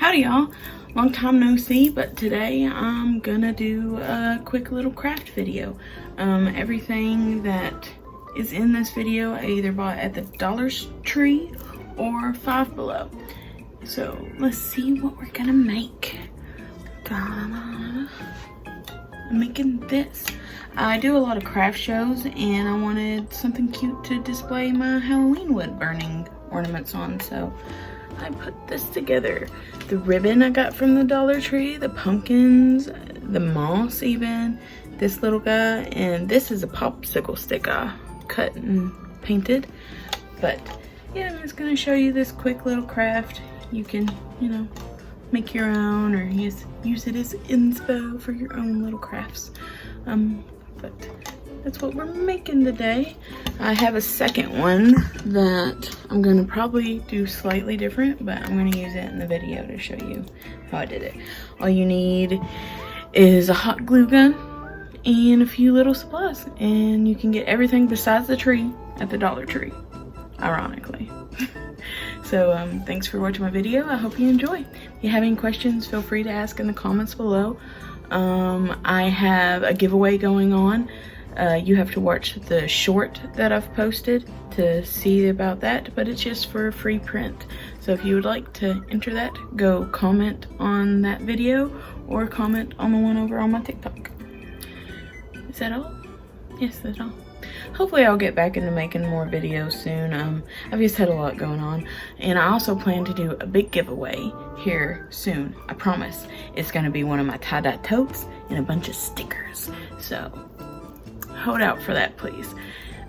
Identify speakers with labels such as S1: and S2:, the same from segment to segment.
S1: Howdy y'all, long time no see, but today I'm gonna do a quick little craft video. Everything that is in this video I either bought at the Dollar Tree or Five Below. So let's see what we're gonna make. I'm making this. I do a lot of craft shows and I wanted something cute to display my Halloween wood burning ornaments on, so I put this together. The ribbon I got from the Dollar Tree, the pumpkins, the moss even, this little guy, and this is a popsicle stick I cut and painted. But yeah, I'm just gonna show you this quick little craft. You can, you know, make your own or use it as inspo for your own little crafts. But that's what we're making today. I have a second one that I'm gonna probably do slightly different, but I'm gonna use it in the video to show you how I did it. All you need is a hot glue gun and a few little supplies, and you can get everything besides the tree at the Dollar Tree, ironically. So thanks for watching my video. I hope you enjoy. If you have any questions, feel free to ask in the comments below. I have a giveaway going on. You have to watch the short that I've posted to see about that, but it's just for a free print. So if you would like to enter that, go comment on that video or comment on the one over on my TikTok. Is that all? Yes, that's all. Hopefully I'll get back into making more videos soon. I've just had a lot going on, and I also plan to do a big giveaway here soon. I promise. It's gonna be one of my tie-dye totes and a bunch of stickers. So hold out for that, please.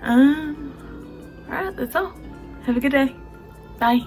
S1: Alright, that's all. Have a good day. Bye.